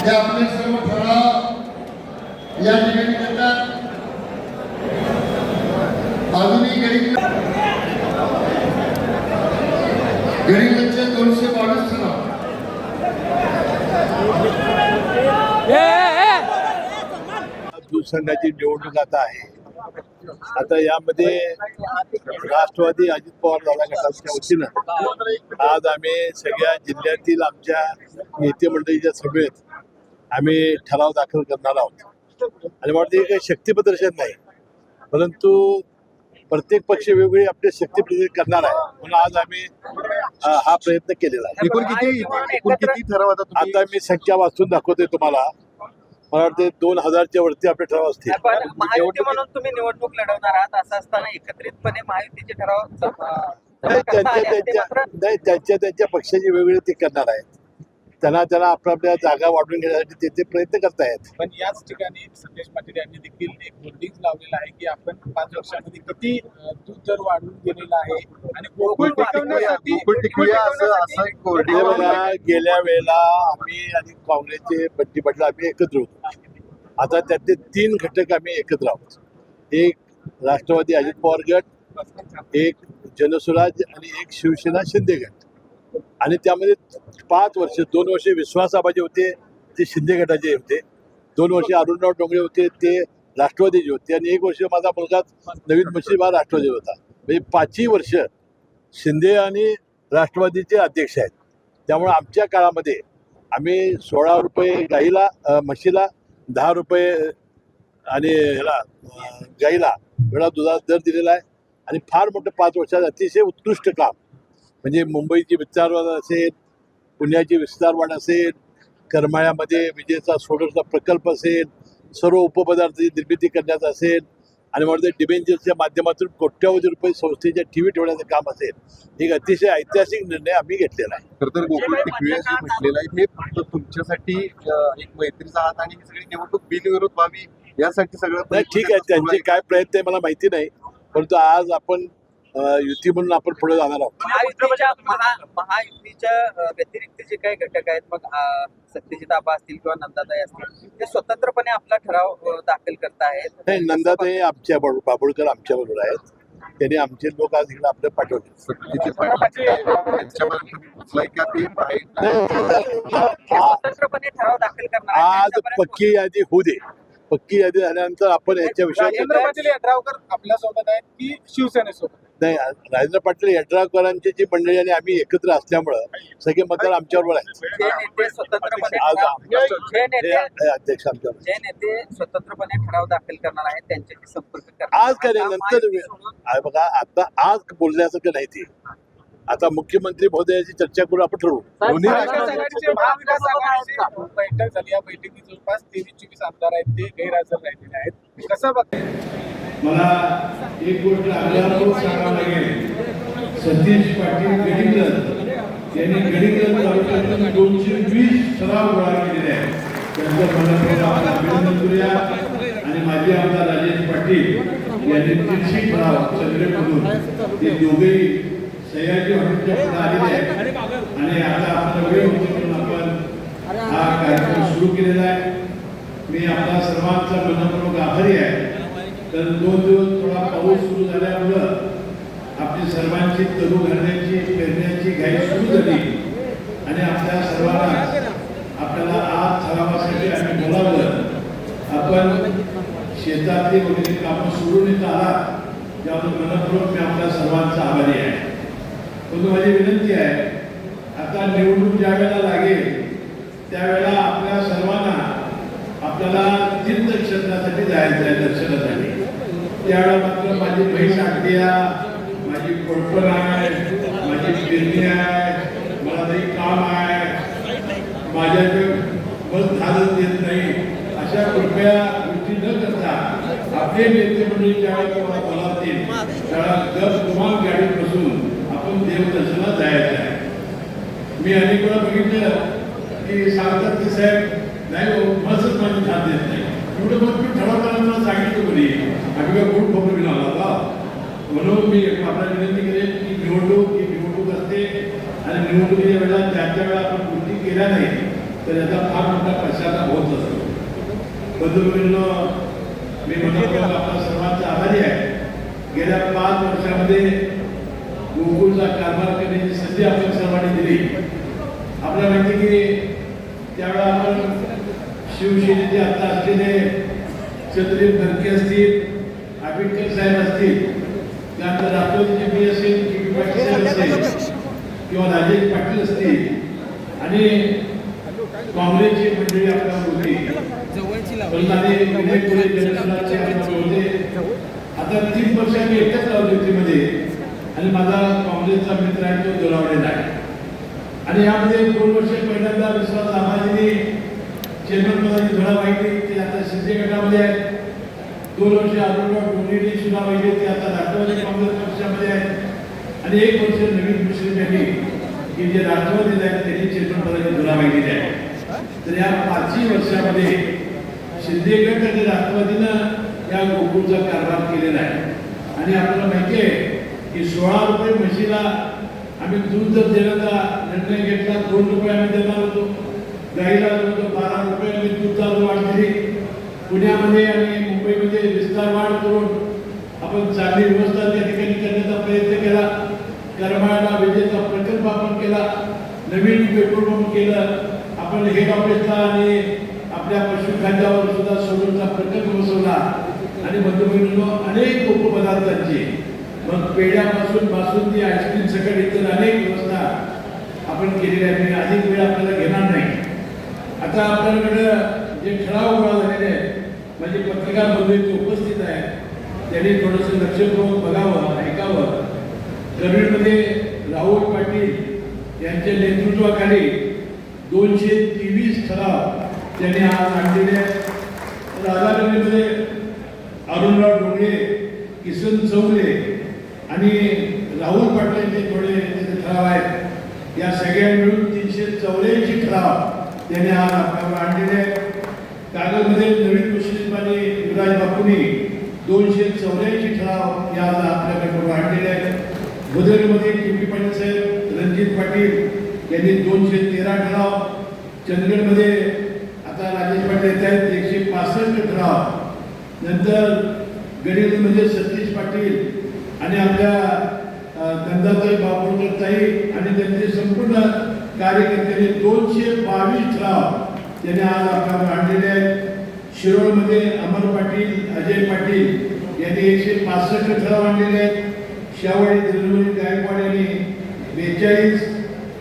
आपले सर्व ठराव या ठिकाणी करतात. अजूनही गरीबांचे 222 ठराव दूध संघाची निवडणूक आता आहे. आता यामध्ये राष्ट्रवादी अजित पवार दादा गटाच्या वतीनं आज आम्ही सगळ्या जिल्ह्यातील आमच्या नेते मंडळीच्या सभेत आम्ही ठराव दाखल करणार आहोत. आणि मला ते काही शक्ती प्रदर्शन नाही, परंतु प्रत्येक पक्ष वेगवेगळी आपले शक्ती प्रदर्शन करणार आहे, म्हणून आज आम्ही हा प्रयत्न केलेला आहे. एकूण किती ठराव आता मी संख्या वाचून दाखवतोय तुम्हाला. मला वाटते 2000च्या वरती आपले ठराव असतील. महायुती म्हणून तुम्ही निवडणूक लढवणार आहात, असं असताना एकत्रितपणे महायुतीचे ठराव त्यांच्या पक्षाची वेगवेगळे ते करणार आहेत. त्यांना आपल्या जागा वाढवून घेण्यासाठी ते प्रयत्न करतायत. पण याच ठिकाणी संदेश पाटील यांनी देखील एक होर्डिंग लावलेला आहे की आपण 5 वर्षांमध्ये किती दूध दर वाढवून दिलेला आहे आणि गेल्या वेळेला आम्ही आणि काँग्रेसचे बंटी पाटील आम्ही एकत्र होतो. आता त्यातले 3 घटक आम्ही एकत्र आहोत. एक राष्ट्रवादी अजित पवार गट, एक जनसुराज आणि एक शिवसेना शिंदे गट. आणि त्यामध्ये 5 वर्ष 2 वर्ष विश्वासाबाजी होते ते शिंदे गटाचे होते, 2 वर्ष अरुणराव डोंगरे होते ते राष्ट्रवादीचे होते, आणि 1 वर्ष माझा मुलगा नवीन मुश्रीफ हा राष्ट्रवादी होता. म्हणजे 5ही वर्ष शिंदे आणि राष्ट्रवादीचे अध्यक्ष आहेत. त्यामुळे आमच्या काळामध्ये आम्ही 16 रुपये गाईला म्हशीला, 10 रुपये आणि ह्याला गाईला एवढा दुधाचा दर दिलेला आहे. आणि फार मोठं 5 वर्षात अतिशय उत्कृष्ट काम म्हणजे मुंबईची विस्तारवाढ असेल, पुण्याची विस्तारवाढ असेल, करमाळ्यामध्ये विजेचा सोलरचा प्रकल्प असेल, सर्व उपपदार्थाची निर्मिती करण्याचा असेल, आणि मला डिबेंचरच्या माध्यमातून कोट्यावधी रुपये संस्थेच्या ठेवी ठेवण्याचं काम असेल. एक अतिशय ऐतिहासिक निर्णय आम्ही घेतलेला आहे. खरं तर गोकुळ टिकवे जे म्हटलेलं आहे हे फक्त तुमच्यासाठी एक मैत्रीचा हात आणि ही सगळी निवडणूक बिनविरोध व्हावी यासाठी सगळं. नाही, ठीक आहे, त्यांचे काय प्रयत्न आहे मला माहिती नाही, परंतु आज आपण युती म्हणून आपण पुढे जाणार आहोत. महायुतीच्या व्यतिरिक्त जे काही घटक आहेत, मग सत्यजित आबा असतील किंवा नंदाताई असतील, ते स्वतंत्रपणे आपला ठराव दाखल करतायत. नाही, नंदाताई आमच्या बाबुळकर आमच्या बरोबर आहेत. त्यांनी आमचे लोक आज इकडे आपले पाठवले. स्वतंत्रपणे ठराव दाखल करणार आज पक्की यादी होऊ दे. पक्की यादी झाल्यानंतर आपण याच्या विषयी आपल्या सोबत आहेत की शिवसेनेसोबत? नाही, राजेंद्र पाटील यड्रावकरांची जी मंडळी आणि आम्ही एकत्र असल्यामुळं सगळे मतदार आमच्याबरोबर आहेत. अध्यक्ष आमच्यावर जे नेते स्वतंत्रपणे ठराव दाखल करणार आहेत त्यांच्याशी संपर्क आज करेल, नंतर बघा. आता आज बोलण्यासारखं नाही ते. आता मुख्यमंत्री महोदयाची चर्चा करून आपण ठरवू. बैठक झाली, या बैठकीत जवळपास 23-24 आमदार आहेत, ते गैरहजर राहिलेले आहेत. कसं बघताय? मला एक गोष्ट आपल्याला सांगावं लागेल. सतीश पाटील गडिंगलज यांनी गडिंगलज तालुक्यातून 220 ठराव गोळा केलेले आहेत. त्यांचं मला अभिनंदन करूया. आणि माजी आमदार राजेश पाटील यांनी 300 ठराव सगळेमधून ते दोघेही सह्याद्री हॉटेलच्या पुढे आलेले आहेत. आणि आता आपला वेळ होतो म्हणून आपण हा कार्यक्रम सुरू केलेला आहे. मी आपला सर्वांचा मनपूर्वक आभारी आहे. तर 2 दिवस थोडा पाऊस सुरू झाल्यामुळं आपली सर्वांची तरू घालण्याची पेरण्याची घाई सुरू झाली आणि आपल्या सर्वांना आपल्याला आज ठरावासाठी आम्ही बोलावलं. आपण शेतातली वगैरे कामं सोडून येत आहात, त्यामुळे मनपूर्वक मी आपल्या सर्वांचा आभारी आहे. परंतु माझी विनंती आहे, आता निवडणूक ज्या वेळेला लागेल त्यावेळेला आपल्या सर्वांना आपल्याला तीर्थक्षेत्रासाठी जायचं आहे दर्शनासाठी. त्यावेळेला मात्र माझी बहीण आठ्या, माझी कोळपण आहे, माझी पेरणी आहे, मला काही काम आहे, माझ्याकडे बस झालंच देत नाही, अशा कृपया गोष्टी न करता आपली आपले नेते मंडळी ज्यावेळेला बोलावतील त्यावेळेला गप गुमान गाडीत बसून आपण देवदर्शनाला जायचं आहे. मी अनेक वेळा बघितलं की सांगतात की साहेब नाही हो मस्तच माझी ध्यान देत नाही. एवढं मग मी ठरवताना सांगितलं कोणी आम्ही काय कोण खबर घेऊन आला होता. म्हणून मी आपल्याला विनंती करेन की निवडणूक असते आणि निवडणुकीच्या वेळेला ज्या वेळेला आपण कृती केल्या नाही तर याचा फार मोठा पश्चाताप होत असतो. बंधुभगिनींनो, मी मनपूर्वक आपल्या सर्वांचा आभारी आहे. गेल्या 5 वर्षामध्ये गोकुळचा कारभार करण्याची संधी आपण सर्वांनी दिली. आपल्याला माहिती की त्यावेळेला आपण शिवसेनेचे आता असलेले छत्री फडके असतील, आंबेडकर साहेब असतील, त्यानंतर राष्ट्रवादीचे मी असेल की पाटील साहेब असेल किंवा राजेश पाटील असतील आणि काँग्रेसची मंडळी आपल्याला होती. आता 3 वर्ष मी एकच लावली युतीमध्ये आणि माझा काँग्रेसचा मित्र आहे तो दुरावलेला आहे. आणि यामध्ये 2 वर्ष पहिल्यांदा विश्वास आबाजीने चेअरमन पदाची धडा वाहिली ते आता शिंदे गटामध्ये आहे. 2 वर्ष अरुणराव डोंगरेने सुद्धा वाहिली ते आता राष्ट्रवादी काँग्रेस पक्षामध्ये आहेत. आणि 1 वर्ष नवीन मुस्लिम यांनी की जे राष्ट्रवादीला आहेत त्यांनी चेअरमन पदाची धडा वाहिलेली आहे. तर या 5 वर्षामध्ये शिंदे गट आणि राष्ट्रवादीनं या गोकुळचा कारभार केलेला आहे. आणि आपल्याला माहिती आहे की 16 रुपये म्हशीला आम्ही दूध जर देण्याचा निर्णय घेतला, 2 रुपये आम्ही देणार होतो. गाईला 12 रुपये आम्ही दूध चालू वाढ दिली. पुण्यामध्ये आणि मुंबईमध्ये विस्तार वाढ करून आपण चांगली व्यवस्था त्या ठिकाणी करण्याचा प्रयत्न केला. करमाळ्याला विजेचा प्रकल्प आपण केला, नवीन पेट्रोल पंप केलं. आपण हेड ऑफिसला आणि आपल्या पशुखाद्यावर सुद्धा सोलरचा प्रकल्प बसवला. आणि बंधुभगिनींनो, अनेक उपपदार्थांची मग पेढ्यापासून बासुंदी आईस्क्रीम सकट इतर अनेक व्यवस्था आपण केलेल्या आहे. मी अधिक वेळ आपल्याला घेणार नाही. आता आपल्याकडं जे ठराव गोळा झालेले आहेत म्हणजे पत्रकार बंधू उपस्थित आहेत त्यांनी थोडंसं लक्षपूर्वक बघावं, ऐकावं. गरवीमध्ये राहुल पाटील यांच्या नेतृत्वाखाली 223 ठराव त्यांनी आज आणलेले आहेत. राधानगरीमध्ये अरुणराव डोंगरे, किसन चौले आणि राहुल पाटलांचे थोडे ठराव आहेत. या सगळ्या मिळून 384 ठराव त्यांनी आज आपल्यावर आणलेले आहेत. कागदमध्ये नवीन मुस्लिम आणि युवराज बापूंनी 284 ठराव या आपल्याकडे आणलेले आहेत. बुधेरमध्ये टी पाटील साहेब, रणजित पाटील यांनी 213 ठराव. चंदगडमध्ये आता राजेश पाटील येत आहेत 165 ठराव. नंतर गडहिंग्लजमध्ये सतीश पाटील आणि आपल्या नंदाताई बापूरकर ताई आणि त्यांचे संपूर्ण कार्यकर्त्यांनी 222 ठराव त्यांनी आज आपल्याला आणलेले आहेत. शिरोळमध्ये अमर पाटील, अजय पाटील यांनी 165 ठराव आणलेले आहेत. शावळी दिलवरी गायकवाड यांनी 42,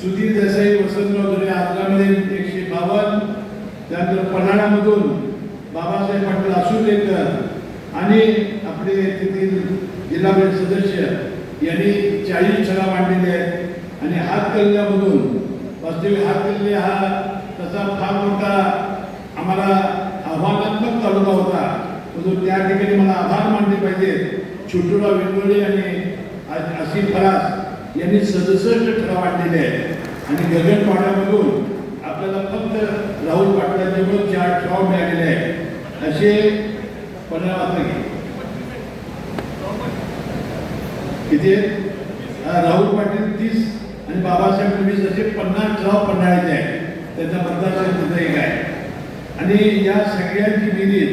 सुधीर देसाई, वसंतराव धुरे आजरामध्ये 152. त्यानंतर पन्हाळ्यामधून बाबासाहेब पाटील आसुलेकर आणि आपले तेथील जिल्हा परिषद सदस्य यांनी 40 ठराव आणलेले आहेत. आणि हातकणंगल्यामधून वास्तविक हातकणंगले हा तसा फार मोठा आम्हाला आव्हानात्मक तालुका होता, परंतु त्या ठिकाणी मला आभार मानले पाहिजे. छोटूराव विंगोळे आणि असीम फरास यांनी 67 ठराव आणलेले आहेत. आणि गगनपाड्यामधून आपल्याला फक्त राहुल पाटलांच्यामुळे 4 ठराव मिळालेले आहेत. असे 15 किती राहुल पाटील 30 आणि बाबासाहेब 20 असे 50 ठराव पन्हाळ्याचे आहेत. त्यांचा मतदारसंघ एक आहे. आणि या सगळ्यांची बेरीज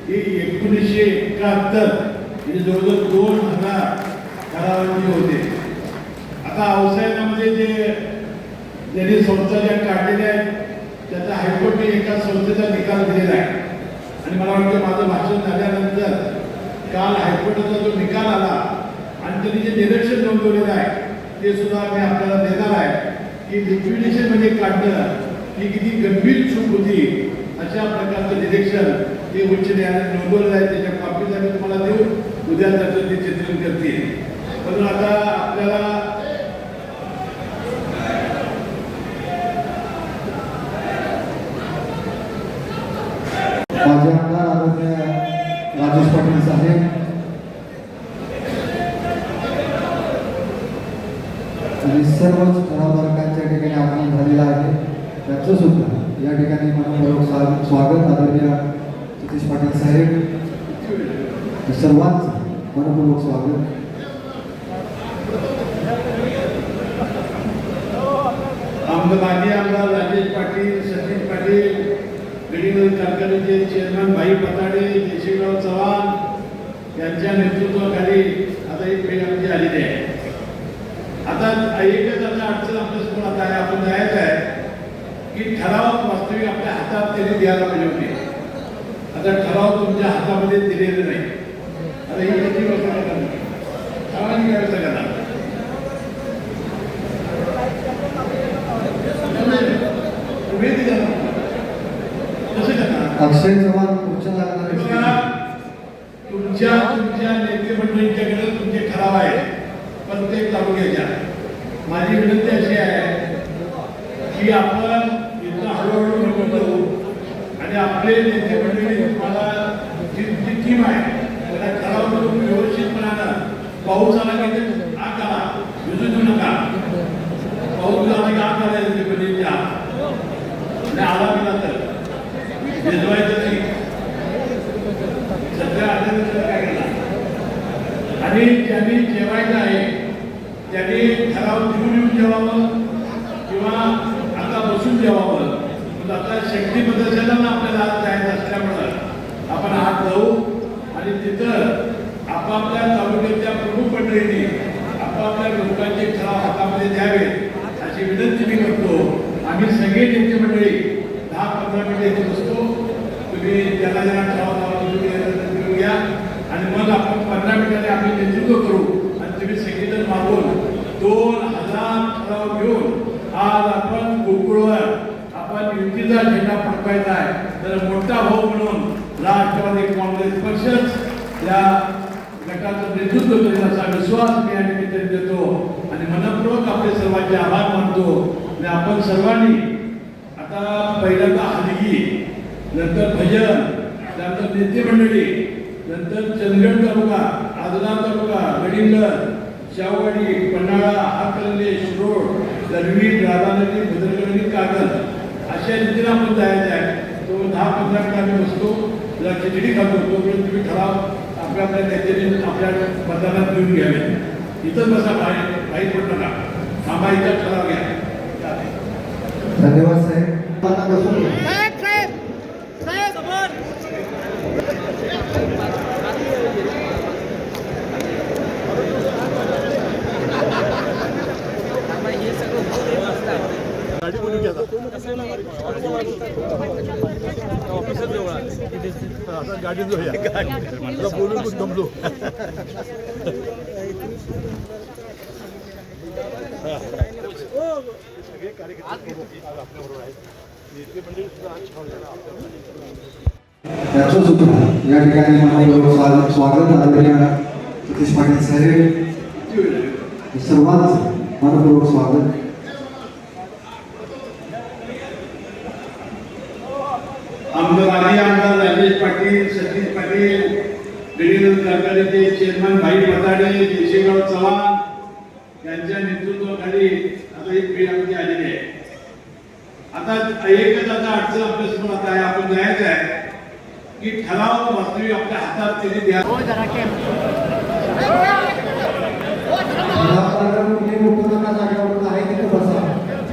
ही 1971 म्हणजे जवळजवळ 2000 ठरावांची होते. आता अवसायनामध्ये ज्यांनी संस्था ज्या काढलेल्या आहेत त्याचा हायकोर्टने एका संस्थेचा निकाल दिलेला आहे. आणि मला वाटतं माझं भाषण झाल्यानंतर काल हायकोर्टाचा जो निकाल आला आणि त्यांनी जे निरीक्षण नोंदवलेलं आहे ते सुद्धा मी आपल्याला देणार आहे की लिक्विडेशन मध्ये काढणं ही किती गंभीर चूक होती. अशा प्रकारचं निरीक्षण हे उच्च न्यायालयाने नोंदवलं आहे. त्याच्या कॉपीज आम्ही तुम्हाला देऊन उद्या त्याचं ते चित्रण करतील. पण आता आपल्याला माझे आमदार आदरणीय राजेश पाटील साहेब आणि सर्वच ठरावधारकांच्या ठिकाणी आगमन झालेलं आहे. त्याचं सुद्धा या ठिकाणी मनपूर्वक स्वागत आदरणीय सतीश पाटील साहेब सर्वांचं मनपूर्वक स्वागत. माजी आमदार राजेश पाटील, सतीश पाटील, गडिंग्लज कारखान्याचे चेअरमन भाई पताडे, देशिंगराव चव्हाण यांच्या नेतृत्वाखाली आता एक भेट आमची आलेली आहे. आता एकच आता अडचण आपल्यासमोर आता आहे, आपण जायचं आहे की ठराव वास्तविक आपल्या हातात त्यांनी द्यायला पाहिजे होते. आता ठराव तुमच्या हातामध्ये दिलेले नाही. आता ही किती व्यवस्था करणार, ठरावाची व्यवस्था करणार. अक्षय चव्हाण पुढच्या लागणार तुमच्या नेते मंडळींच्याकडे तुमचे ठराव आहे, प्रत्येक तालुक्याच्या. माझी विनंती अशी आहे की आपण इथं हळूहळू निघून जाऊ आणि आपले नेते मंडळी तुम्हाला जी टीम आहे त्याला ठराव करून व्यवस्थितपणानं पाऊस आला की ते आग आला भिजू देऊ नका. पाऊस आला की आग आला नेते मंडळींच्या आणि आला गेला तर भिजवायचं नाही. सध्या आल्यानंतर काय करणार आणि ज्यांनी जेवायचं आहे त्यांनी ठराव घेऊन येऊन जेवावं किंवा आता बसून जेवावं. पण आता शक्ती प्रदर्शनाला आपल्याला आज जायचं असल्यामुळं आपण आत जाऊ आणि तिथं आपापल्या तालुक्याच्या प्रमुख मंडळींनी आपापल्या लोकांचे ठराव हातामध्ये द्यावे अशी विनंती मी करतो. आम्ही सगळे नेते मंडळी 10-15 मिनिटं इथे बसतो. तुम्ही ज्याला ज्याला ठराव घ्या आणि मग आपण 15 मिनिटांनी आम्ही नेतृत्व करू आणि तुम्ही सगळेजण मागून 2000 ठराव घेऊन आज आपण गोकुळवर आपण युतीचा झेंडा फडकायचा आहे. तर मोठा भाऊ म्हणून राष्ट्रवादी काँग्रेस पक्षच या गटाचं नेतृत्व करेल असा विश्वास मी या निमित्ताने देतो आणि मनपूर्वक आपले सर्वांचे आभार मानतो. आणि आपण सर्वांनी आता पहिल्यांदा हलगी, नंतर भजन, त्यानंतर नेते मंडळी, नंतर चंदगड तालुका, आदला तालुका, गडिंग्लज, शाहूवाडी, पन्हाळा, हातकणंगले, शिरोळ, दरवी, राधानगरी, भद्रकणी, कागद अशा रीतीने आपण जायचं आहे. तो 10-15 मिनिट आम्ही बसतो, जरा खिचडी खातो. तोपर्यंत तुम्ही ठराव आपल्या आपल्या नेत्याने आपल्या मतदानात घेऊन घ्यावे. इथंच बसा, बाहेर पडू नका, थांबा, इथं ठराव घ्या. धन्यवाद साहेब. आता बसून घ्या. गाडी बोलून जमलो. त्याचं सुद्धा या ठिकाणी मनपूर्वक स्वागत आदरणीय सतीश पाटील साहेब सर्वांचं मनपूर्वक स्वागत. माजी आमदार राजेश पाटील, सतीश पाटील, गडिंग्लज कारखान्याचे चेअरमन भाई पताडे, देशिंगराव चव्हाण यांच्या नेतृत्वाखाली आता एक भेट आमची आलेली आहे. आता एकच आता अडचण आपल्यासमोर आता आहे, आपण जायचं आहे की ठराव वास्तविक आपल्या हातात त्यांनी द्या. जागेवरून आहे तिथे बसा.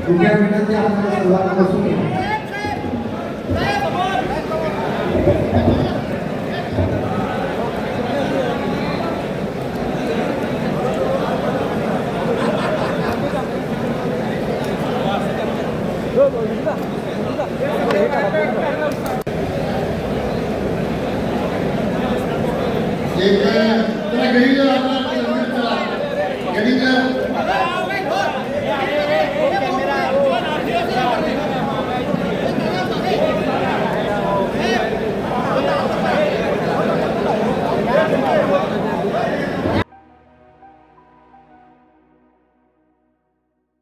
2 मिनिटांची आपल्याला सर्वांना बसून घ्या.